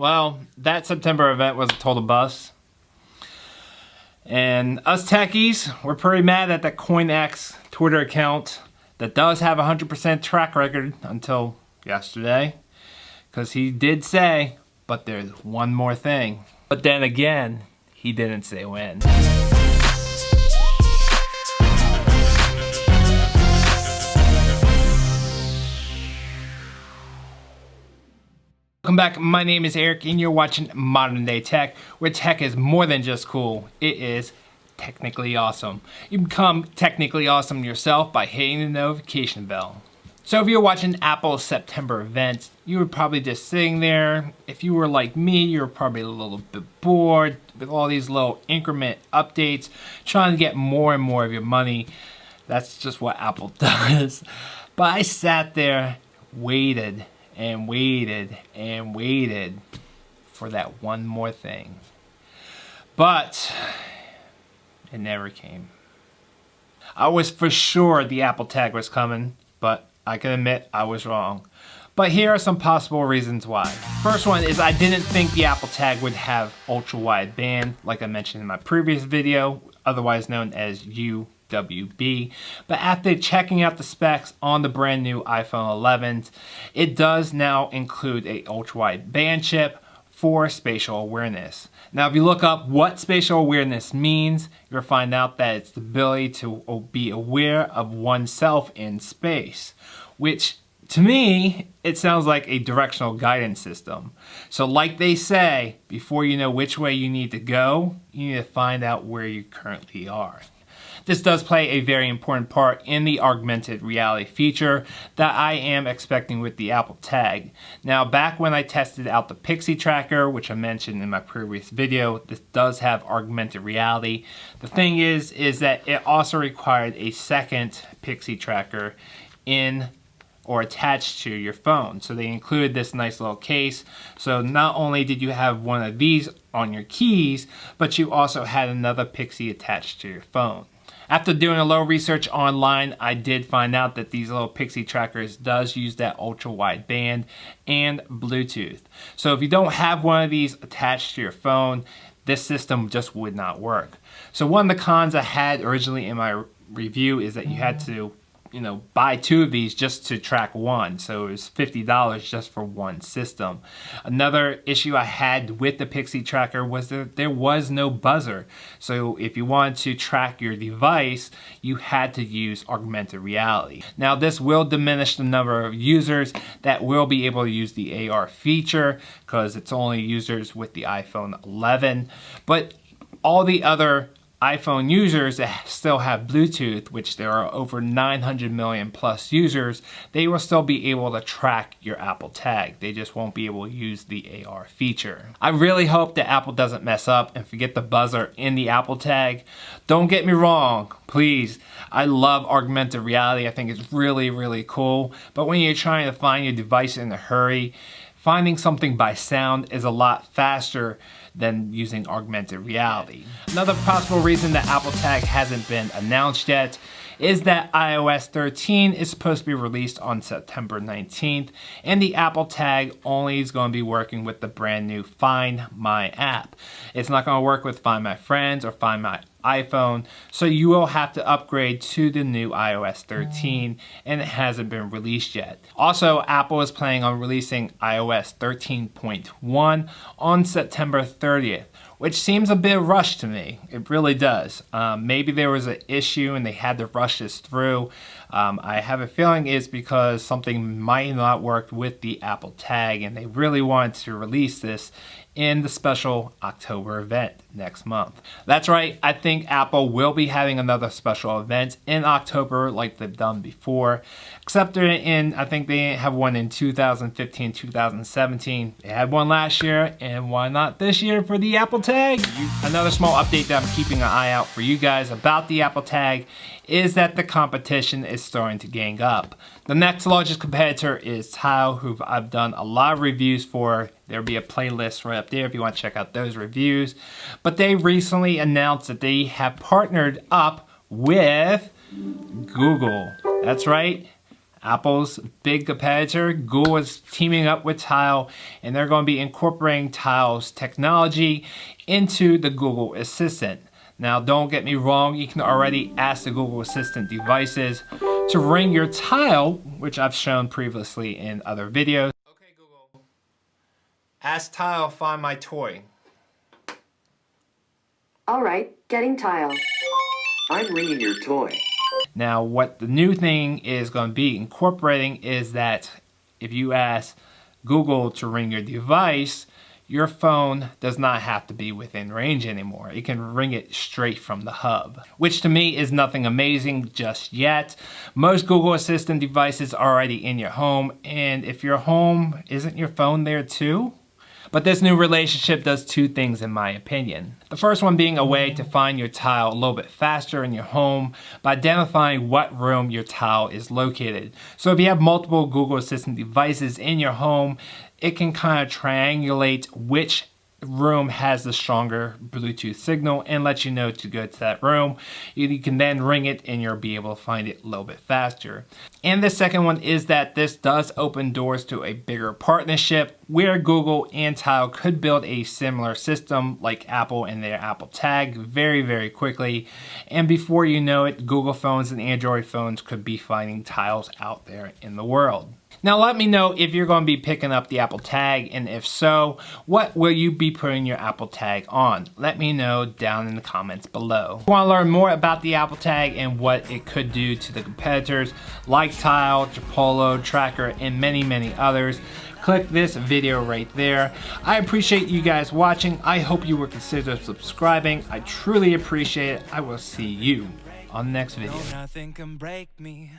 Well, that September event was a total bust. And us techies, we're pretty mad at that CoinX Twitter account that does have a 100% track record until yesterday. Because he did say, but there's one more thing. But then again, he didn't say when. Welcome back, my name is Eric and you're watching Modern Day Tech, where tech is more than just cool, it is technically awesome. You become technically awesome yourself by hitting the notification bell. So if you're watching Apple's September event, you were probably just sitting there. If you were like me, you're probably a little bit bored with all these little increment updates, trying to get more and more of your money. That's just what Apple does. But I sat there, waited and waited and waited for that one more thing. But it never came. I was for sure the Apple Tag was coming, but I can admit I was wrong. But here are some possible reasons why. First one is I didn't think the Apple Tag would have ultra wide band, like I mentioned in my previous video, otherwise known as UWB. But after checking out the specs on the brand new iPhone 11, it does now include a ultra wide band chip for spatial awareness. Now if you look up what spatial awareness means, you'll find out that it's the ability to be aware of oneself in space, which to me, it sounds like a directional guidance system. So like they say, before you know which way you need to go, you need to find out where you currently are. This does play a very important part in the augmented reality feature that I am expecting with the Apple Tag. Now back when I tested out the Pixie tracker, which I mentioned in my previous video, this does have augmented reality. The thing is that it also required a second Pixie tracker in or attached to your phone. So they included this nice little case. So not only did you have one of these on your keys, but you also had another Pixie attached to your phone. After doing a little research online, I did find out that these little Pixie trackers does use that ultra wide band and Bluetooth. So if you don't have one of these attached to your phone, this system just would not work. So one of the cons I had originally in my review is that you had to buy two of these just to track one. So it was $50 just for one system. Another issue I had with the Pixie tracker was that there was no buzzer. So if you wanted to track your device, you had to use augmented reality. Now this will diminish the number of users that will be able to use the AR feature because it's only users with the iPhone 11. But all the other iPhone users that still have Bluetooth, which there are over 900 million plus users, they will still be able to track your Apple Tag. They just won't be able to use the AR feature. I really hope that Apple doesn't mess up and forget the buzzer in the Apple Tag. Don't get me wrong, please. I love augmented reality. I think it's really, really cool. But when you're trying to find your device in a hurry, finding something by sound is a lot faster than using augmented reality. Another possible reason that Apple Tag hasn't been announced yet is that iOS 13 is supposed to be released on September 19th, and the Apple Tag only is going to be working with the brand new Find My app. It's not going to work with Find My Friends or Find My iPhone, so you will have to upgrade to the new iOS 13, and it hasn't been released yet. Also, Apple is planning on releasing iOS 13.1 on September 30th, which seems a bit rushed to me. It really does. Maybe there was an issue and they had to rush this through. I have a feeling it's because something might not work with the Apple Tag and they really wanted to release this in the special October event next month. That's right, I think Apple will be having another special event in October like they've done before, except I think they have one in 2015, 2017. They had one last year, and why not this year for the Apple Tag? Another small update that I'm keeping an eye out for you guys about the Apple Tag is that the competition is starting to gang up. The next largest competitor is Tile, who I've done a lot of reviews for. There'll be a playlist right up there if you want to check out those reviews. But they recently announced that they have partnered up with Google. That's right. Apple's big competitor, Google, is teaming up with Tile, and they're going to be incorporating Tile's technology into the Google Assistant. Now, don't get me wrong, you can already ask the Google Assistant devices to ring your Tile, which I've shown previously in other videos. Okay, Google, ask Tile find my toy. All right, getting Tile. I'm ringing your toy. Now, what the new thing is going to be incorporating is that if you ask Google to ring your device, your phone does not have to be within range anymore. It can ring it straight from the hub, which to me is nothing amazing just yet. Most Google Assistant devices are already in your home, and if your home, isn't your phone there too? But this new relationship does two things in my opinion. The first one being a way to find your Tile a little bit faster in your home by identifying what room your Tile is located. So if you have multiple Google Assistant devices in your home, it can kind of triangulate which room has the stronger Bluetooth signal and let you know to go to that room. You can then ring it and you'll be able to find it a little bit faster. And the second one is that this does open doors to a bigger partnership where Google and Tile could build a similar system like Apple and their Apple Tag very, very quickly. And before you know it, Google phones and Android phones could be finding Tiles out there in the world. Now let me know if you're going to be picking up the Apple Tag, and if so, what will you be putting your Apple Tag on? Let me know down in the comments below. If you want to learn more about the Apple Tag and what it could do to the competitors like Tile, Chipolo, Tracker, and many, many others, click this video right there. I appreciate you guys watching. I hope you will consider subscribing. I truly appreciate it. I will see you on the next video. Nothing can break me.